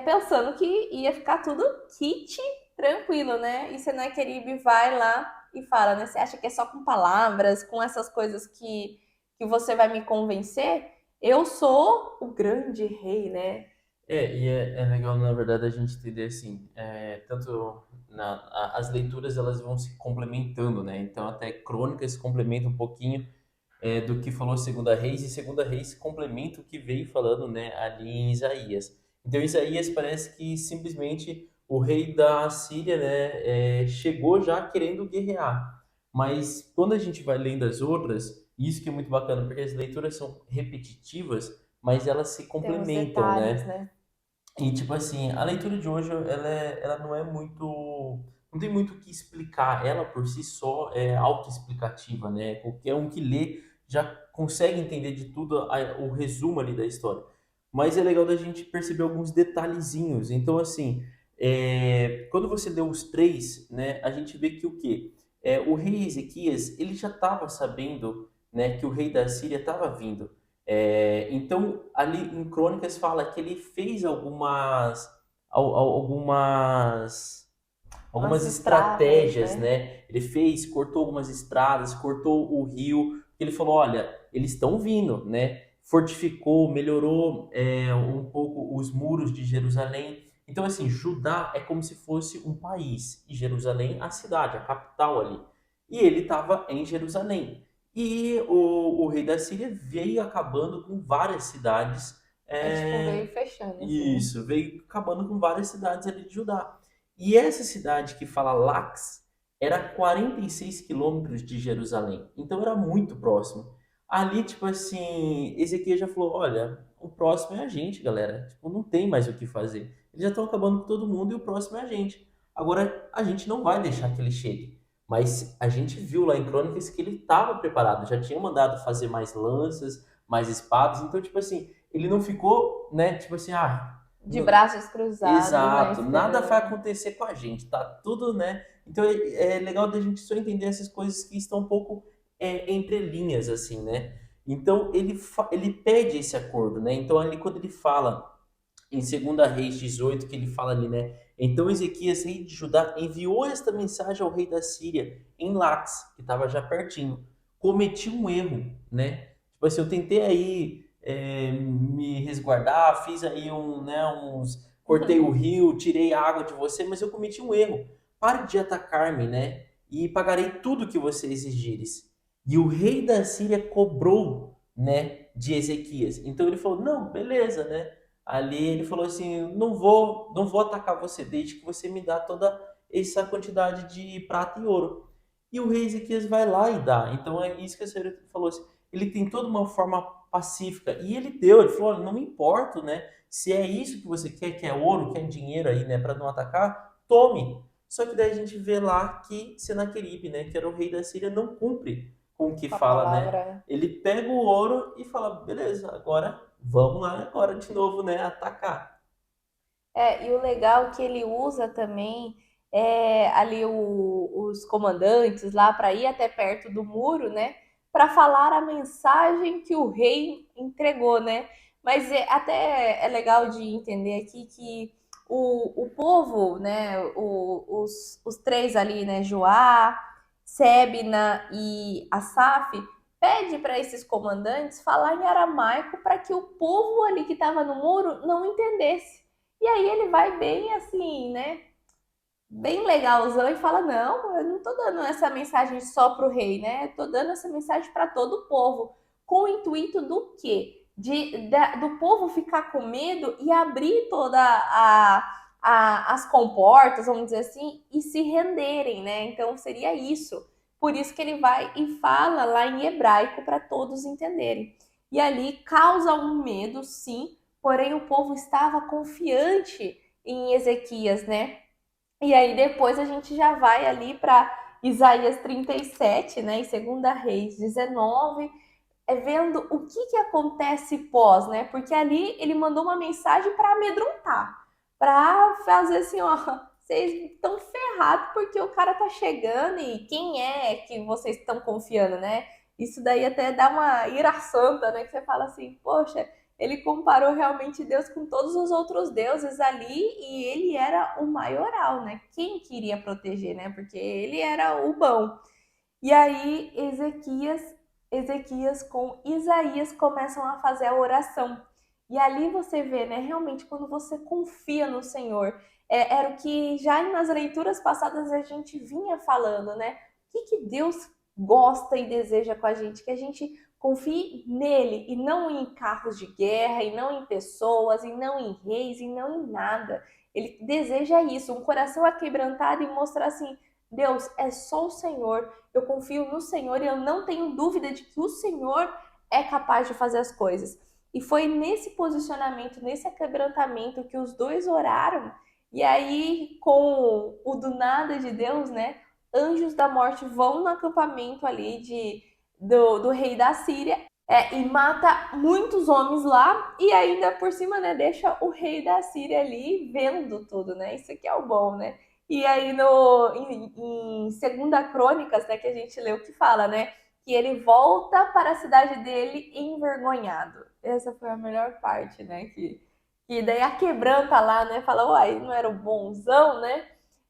pensando que ia ficar tudo kit tranquilo, né? E Senaqueribe vai lá e fala, né? Você acha que é só com palavras, com essas coisas que você vai me convencer? Eu sou o grande rei, né? É legal, na verdade, a gente entender assim, as leituras elas vão se complementando, né? Então até Crônicas se complementa um pouquinho do que falou Segunda Reis, e Segunda Reis complementa o que veio falando, né, ali em Isaías. Então Isaías parece que simplesmente o rei da Síria, né, chegou já querendo guerrear. Mas quando a gente vai lendo as outras, isso que é muito bacana, porque as leituras são repetitivas, mas elas se Tem uns complementam, detalhes, né? né? E, tipo assim, a leitura de hoje, ela não é muito. Não tem muito o que explicar. Ela, por si só, é autoexplicativa, né? Qualquer um que lê já consegue entender de tudo o resumo ali da história. Mas é legal da gente perceber alguns detalhezinhos. Então, assim, quando você lê os três, né, a gente vê que o quê? O rei Ezequias, ele já estava sabendo, né, que o rei da Síria estava vindo. Então, ali em Crônicas fala que ele fez algumas, Umas algumas estradas, estratégias, né? né? Ele fez, cortou algumas estradas, cortou o rio. Ele falou, olha, eles estão vindo, né? Fortificou, melhorou um pouco os muros de Jerusalém. Então, assim, Judá é como se fosse um país e Jerusalém a cidade, a capital ali. E ele estava em Jerusalém. E o rei da Síria veio acabando com várias cidades. É tipo, veio é, fechando, assim. isso, veio acabando com várias cidades ali de Judá. E essa cidade que fala Lax era 46 quilômetros de Jerusalém. Então era muito próximo. Ali, tipo assim, Ezequiel já falou: olha, o próximo é a gente, galera. Tipo, não tem mais o que fazer. Eles já estão acabando com todo mundo e o próximo é a gente. Agora, a gente não vai deixar que ele chegue. Mas a gente viu lá em Crônicas que ele estava preparado, já tinha mandado fazer mais lanças, mais espadas. Então, tipo assim, ele não ficou, né, tipo assim, De braços cruzados, né? exato, nada vai Esperando. acontecer com a gente, tá tudo, né? Então é legal da gente só entender essas coisas que estão um pouco entre linhas, assim, né? Então ele pede esse acordo, né? Então ali quando ele fala em 2 Reis 18, que ele fala ali, né? Então Ezequias, rei de Judá, enviou esta mensagem ao rei da Síria em Lax, que estava já pertinho. Cometi um erro, né? Tipo assim, eu tentei aí me resguardar, fiz aí cortei o rio, tirei a água de você, mas eu cometi um erro. Pare de atacar-me, né? E pagarei tudo que você exigires. E o rei da Síria cobrou, né, de Ezequias. Então ele falou: "Não, beleza, né? Ali ele falou assim: não vou atacar você desde que você me dá toda essa quantidade de prata e ouro." E o rei Ezequias vai lá e dá. Então é isso que a senhora falou assim. Ele tem toda uma forma pacífica e ele deu. Ele falou: "Olha, não me importo, né? Se é isso que você quer, que é ouro, que é dinheiro aí, né, para não atacar, tome." Só que daí a gente vê lá que Senaqueribe, né, que era o rei da Síria, não cumpre com o que Com a fala, né? palavra, né? Ele pega o ouro e fala: beleza, agora vamos lá agora de novo, né? Atacar. E o legal que ele usa também ali os comandantes lá para ir até perto do muro, né? Para falar a mensagem que o rei entregou, né? Mas até é legal de entender aqui que o povo, né? Os três ali, né? Joá, Sebna e Asaf, pede para esses comandantes falar em aramaico para que o povo ali que estava no muro não entendesse. E aí ele vai bem assim, né? Bem legalzão e fala: Não, eu não tô dando essa mensagem só pro rei, né? Eu tô dando essa mensagem para todo o povo. Com o intuito do quê? Do povo ficar com medo e abrir toda as comportas, vamos dizer assim, e se renderem, né? Então seria isso. Por isso que ele vai e fala lá em hebraico para todos entenderem. E ali causa um medo, sim, porém o povo estava confiante em Ezequias, né? E aí depois a gente já vai ali para Isaías 37, né, e Segunda Reis 19, vendo o que acontece pós, né? Porque ali ele mandou uma mensagem para amedrontar, para fazer assim, ó, vocês estão ferrados porque o cara tá chegando e quem é que vocês estão confiando, né? Isso daí até dá uma ira santa, né? Que você fala assim, poxa, ele comparou realmente Deus com todos os outros deuses ali e ele era o maioral, né? Quem queria proteger, né? Porque ele era o bom. E aí Ezequias com Isaías começam a fazer a oração. E ali você vê, né, realmente quando você confia no Senhor, era o que já nas leituras passadas a gente vinha falando, né? O que Deus gosta e deseja com a gente? Que a gente confie nele e não em carros de guerra, e não em pessoas, e não em reis, e não em nada. Ele deseja isso, um coração aquebrantado e mostrar assim, Deus, é só o Senhor, eu confio no Senhor e eu não tenho dúvida de que o Senhor é capaz de fazer as coisas. E foi nesse posicionamento, nesse quebrantamento que os dois oraram. E aí, com o do nada de Deus, né? Anjos da morte vão no acampamento ali do rei da Síria e mata muitos homens lá e ainda por cima, né, deixa o rei da Síria ali vendo tudo, né? Isso aqui é o bom, né? E aí em Segunda Crônicas, né, que a gente leu que fala, né, que ele volta para a cidade dele envergonhado. Essa foi a melhor parte, né, que daí a quebranta lá, né, fala, uai, não era o bonzão, né?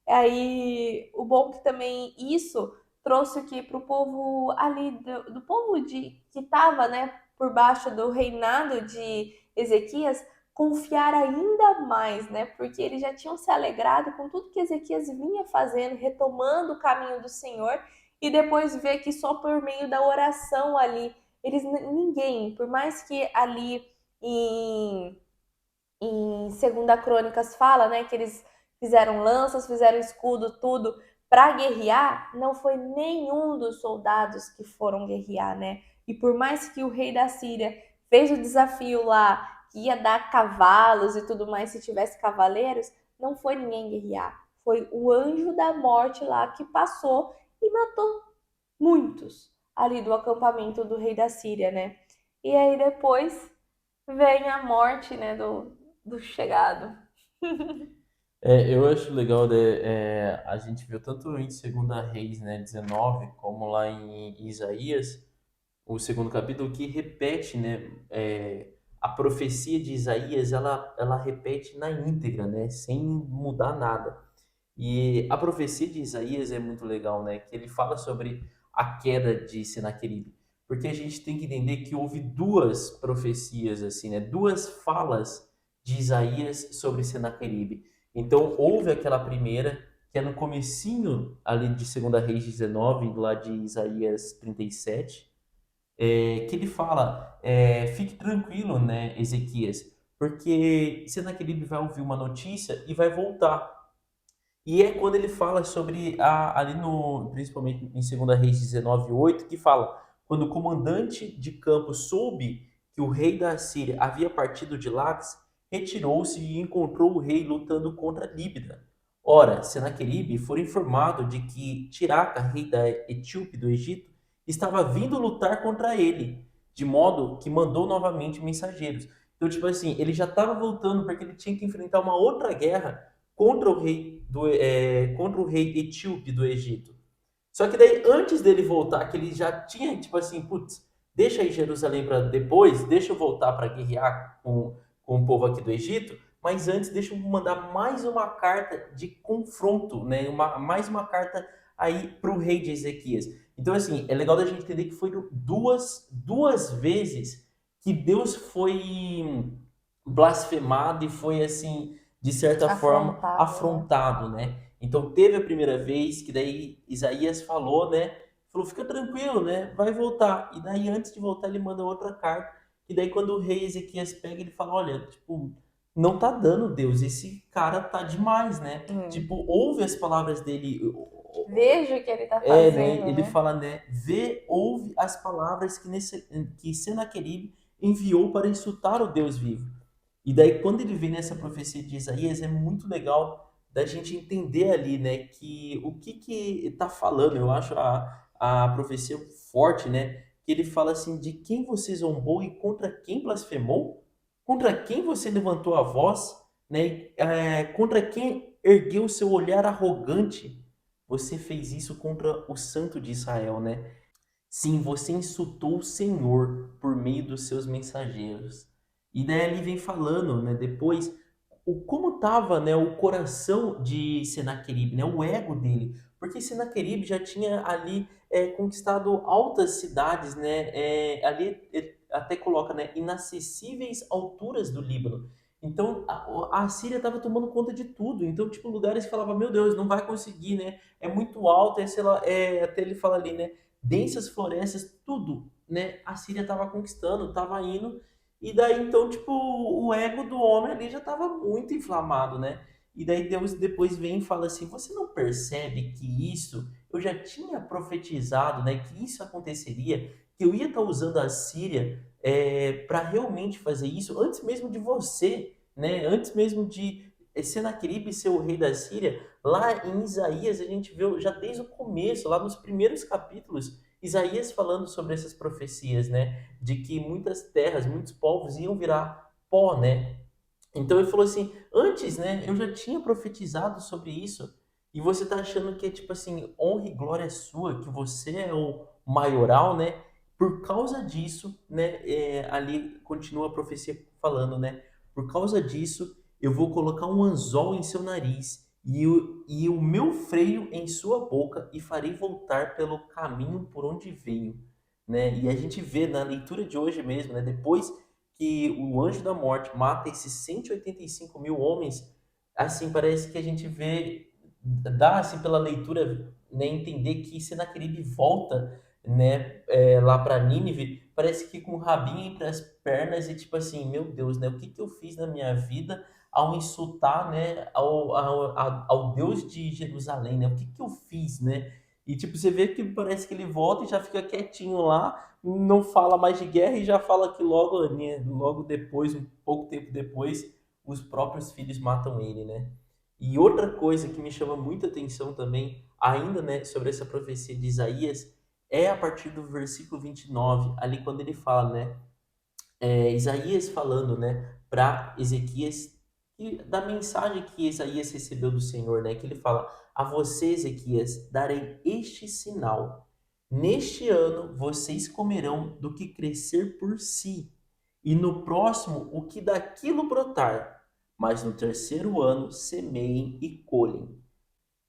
Aí o bom que também isso trouxe o que para o povo ali do povo que estava, né, por baixo do reinado de Ezequias confiar ainda mais, né? Porque eles já tinham se alegrado com tudo que Ezequias vinha fazendo, retomando o caminho do Senhor, e depois ver que só por meio da oração ali, ninguém, por mais que ali em, em Segunda Crônicas fala, né, que eles fizeram lanças, fizeram escudo, tudo para guerrear, não foi nenhum dos soldados que foram guerrear, né? E por mais que o rei da Síria fez o desafio lá, que ia dar cavalos e tudo mais se tivesse cavaleiros, não foi ninguém guerrear. Foi o anjo da morte lá que passou e matou muitos ali do acampamento do rei da Síria, né? E aí depois vem a morte, né, do chegado. Eu acho legal, né, a gente viu tanto em Segunda Reis, né, 19, como lá em Isaías, o segundo capítulo, que repete, né, a profecia de Isaías, ela repete na íntegra, né, sem mudar nada. E a profecia de Isaías é muito legal, né, que ele fala sobre a queda de Senaqueribe, porque a gente tem que entender que houve duas profecias, assim, né, duas falas de Isaías sobre Senaqueribe. Então, houve aquela primeira, que é no comecinho ali de Segunda Reis 19, lá de Isaías 37, que ele fala, fique tranquilo, né, Ezequias, porque Senaqueribe vai ouvir uma notícia e vai voltar. E é quando ele fala sobre, ali no, principalmente em Segunda Reis 19:8, que fala, quando o comandante de campo soube que o rei da Síria havia partido de Laques, retirou-se e encontrou o rei lutando contra Líbida. Ora, Senaqueribe foi informado de que Tiraca, rei da Etíope do Egito, estava vindo lutar contra ele, de modo que mandou novamente mensageiros. Então, tipo assim, ele já estava voltando porque ele tinha que enfrentar uma outra guerra contra o rei etíope do Egito. Só que daí, antes dele voltar, que ele já tinha, tipo assim, putz, deixa aí Jerusalém para depois, deixa eu voltar para guerrear com o povo aqui do Egito, mas antes deixa eu mandar mais uma carta de confronto, né? Mais uma carta aí para o rei de Ezequias. Então, assim, é legal da gente entender que foram duas vezes que Deus foi blasfemado e foi, assim, de certa forma, Afrontado, né? afrontado, né? Então teve a primeira vez que daí Isaías falou, né? Falou, fica tranquilo, né? Vai voltar. E daí antes de voltar ele manda outra carta. E daí quando o rei Ezequias pega, ele fala, olha, tipo, não tá dando, Deus, esse cara tá demais, né? Hum. Tipo, ouve as palavras dele, Veja o que ele tá né? fazendo, Ele né? fala, né? Ouve as palavras que Senaqueribe enviou para insultar o Deus vivo. E daí, quando ele vem nessa profecia de Isaías, é muito legal da gente entender ali, né, que o que está falando. Eu acho a profecia forte, né, que ele fala assim, de quem você zombou e contra quem blasfemou? Contra quem você levantou a voz, né, contra quem ergueu o seu olhar arrogante? Você fez isso contra o Santo de Israel, né? Sim, você insultou o Senhor por meio dos seus mensageiros. E daí ele vem falando, né, depois, como estava, né, o coração de Senaqueribe, né, o ego dele. Porque Senaqueribe já tinha ali conquistado altas cidades, né, ali ele até coloca, né, inacessíveis alturas do Líbano. Então a Síria estava tomando conta de tudo. Então, tipo, lugares que falava, meu Deus, não vai conseguir, né? É muito alto, sei lá, até ele fala ali, né? Densas florestas, tudo, né? A Síria estava conquistando, estava indo. E daí, então, tipo, o ego do homem ali já estava muito inflamado, né? E daí Deus depois vem e fala assim: você não percebe que isso eu já tinha profetizado, né? Que isso aconteceria, que eu ia estar usando a Síria para realmente fazer isso antes mesmo de você, né? Antes mesmo de Senaqueribe ser o rei da Síria. Lá em Isaías a gente vê já desde o começo, lá nos primeiros capítulos, Isaías falando sobre essas profecias, né? De que muitas terras, muitos povos iam virar pó, né? Então ele falou assim: antes, né, eu já tinha profetizado sobre isso, e você tá achando que é tipo assim, honra e glória é sua, que você é o maioral, né? Por causa disso, né, ali continua a profecia falando, né? Por causa disso, eu vou colocar um anzol em seu nariz e o meu freio em sua boca e farei voltar pelo caminho por onde venho, né? E a gente vê na leitura de hoje mesmo, né? Depois que o anjo da morte mata esses 185 mil homens, assim, parece que a gente vê, dá assim pela leitura, né, entender que Senaqueribe volta, né, lá para Nínive, parece que com o rabinho entre as pernas e tipo assim, meu Deus, né, o que que eu fiz na minha vida ao insultar, né, ao Deus de Jerusalém, né, o que que eu fiz, né? E tipo, você vê que parece que ele volta e já fica quietinho lá, não fala mais de guerra e já fala que logo, né, logo depois, um pouco tempo depois, os próprios filhos matam ele, né? E outra coisa que me chama muita atenção também, ainda, né, sobre essa profecia de Isaías, é a partir do versículo 29, ali quando ele fala, né, Isaías falando, né, para Ezequias, da mensagem que Isaías recebeu do Senhor, né, que ele fala: a você, Ezequias, darei este sinal. Neste ano vocês comerão do que crescer por si, e no próximo o que daquilo brotar. Mas no terceiro ano semeiem e colhem,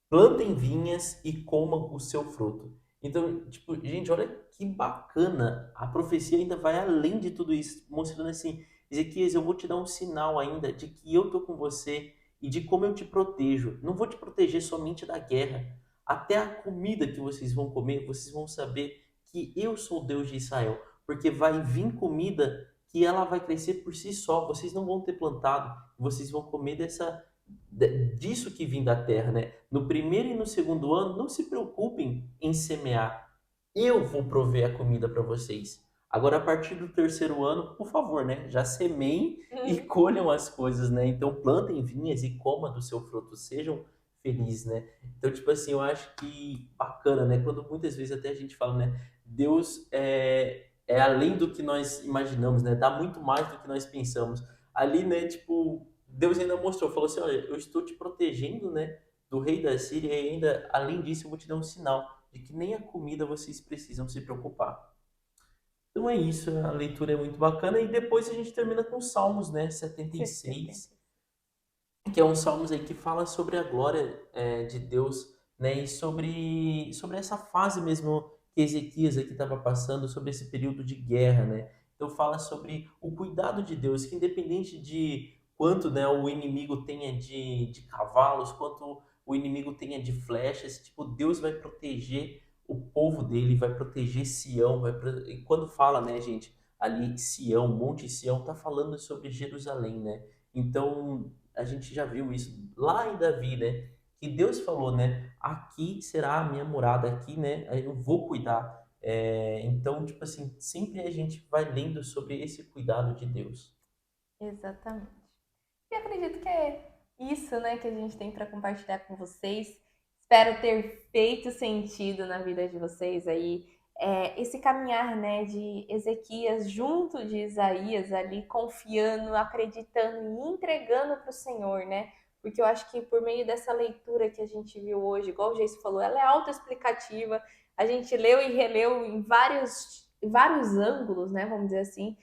plantem vinhas e comam o seu fruto. Então, tipo, gente, olha que bacana. A profecia ainda vai além de tudo isso, mostrando assim, Ezequias, eu vou te dar um sinal ainda de que eu tô com você e de como eu te protejo. Não vou te proteger somente da guerra. Até a comida que vocês vão comer, vocês vão saber que eu sou o Deus de Israel, porque vai vir comida que ela vai crescer por si só. Vocês não vão ter plantado, vocês vão comer disso que vem da terra, né? No primeiro e no segundo ano, não se preocupem em semear. Eu vou prover a comida para vocês. Agora, a partir do terceiro ano, por favor, né? Já semeiem e Uhum. colham as coisas, né? Então, plantem vinhas e coma do seu fruto. Sejam felizes, né? Então, tipo assim, eu acho que bacana, né? Quando muitas vezes até a gente fala, né? Deus é além do que nós imaginamos, né? Dá muito mais do que nós pensamos. Ali, né? Tipo, Deus ainda mostrou, falou assim, olha, eu estou te protegendo, né? Do rei da Síria e ainda, além disso, eu vou te dar um sinal de que nem a comida vocês precisam se preocupar. Então é isso, a leitura é muito bacana e depois a gente termina com Salmos, né, 76, 70. que é um Salmos aí que fala sobre a glória de Deus, né, e sobre essa fase mesmo que Ezequias aqui estava passando, sobre esse período de guerra, né. Então fala sobre o cuidado de Deus, que independente de quanto, né, o inimigo tenha de cavalos, quanto o inimigo tenha de flechas, tipo, Deus vai proteger o povo dele, vai proteger Sião, e quando fala, né, gente, ali Sião, Monte Sião, tá falando sobre Jerusalém, né? Então, a gente já viu isso lá em Davi, né? Que Deus falou, né? Aqui será a minha morada, aqui, né? Eu vou cuidar. Então, tipo assim, sempre a gente vai lendo sobre esse cuidado de Deus. Exatamente. E acredito que é isso, né, que a gente tem para compartilhar com vocês. Espero ter feito sentido na vida de vocês aí. Esse caminhar, né, de Ezequias junto de Isaías ali, confiando, acreditando e entregando para o Senhor, né? Porque eu acho que por meio dessa leitura que a gente viu hoje, igual o Geiso falou, ela é autoexplicativa. A gente leu e releu em vários ângulos, né, vamos dizer assim,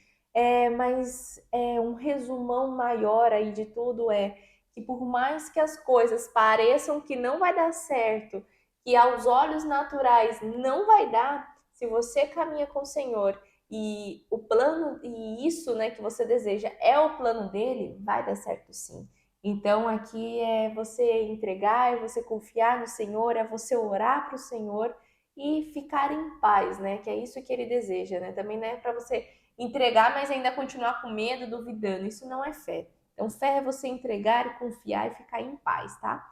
Mas um resumão maior aí de tudo é que por mais que as coisas pareçam que não vai dar certo, que aos olhos naturais não vai dar, se você caminha com o Senhor e o plano e isso, né, que você deseja é o plano dele, vai dar certo sim. Então aqui é você entregar, é você confiar no Senhor, é você orar para o Senhor e ficar em paz, né? Que é isso que ele deseja, né? Também não é para você entregar, mas ainda continuar com medo, duvidando. Isso não é fé. Então, fé é você entregar e confiar e ficar em paz, tá?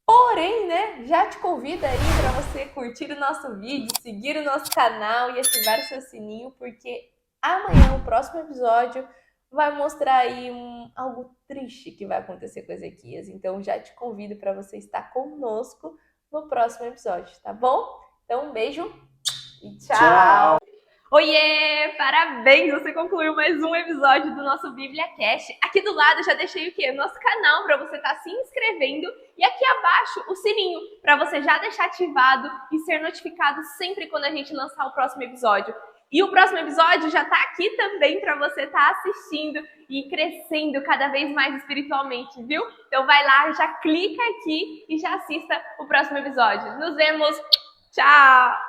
Porém, né, já te convido aí para você curtir o nosso vídeo, seguir o nosso canal e ativar o seu sininho, porque amanhã, o próximo episódio, vai mostrar aí algo triste que vai acontecer com Ezequias. Então, já te convido para você estar conosco no próximo episódio, tá bom? Então, um beijo e tchau! Tchau! Oiê! Parabéns! Você concluiu mais um episódio do nosso Bíblia Cast. Aqui do lado já deixei o quê? Nosso canal para você estar se inscrevendo e aqui abaixo o sininho para você já deixar ativado e ser notificado sempre quando a gente lançar o próximo episódio. E o próximo episódio já está aqui também para você estar assistindo e crescendo cada vez mais espiritualmente, viu? Então vai lá, já clica aqui e já assista o próximo episódio. Nos vemos! Tchau!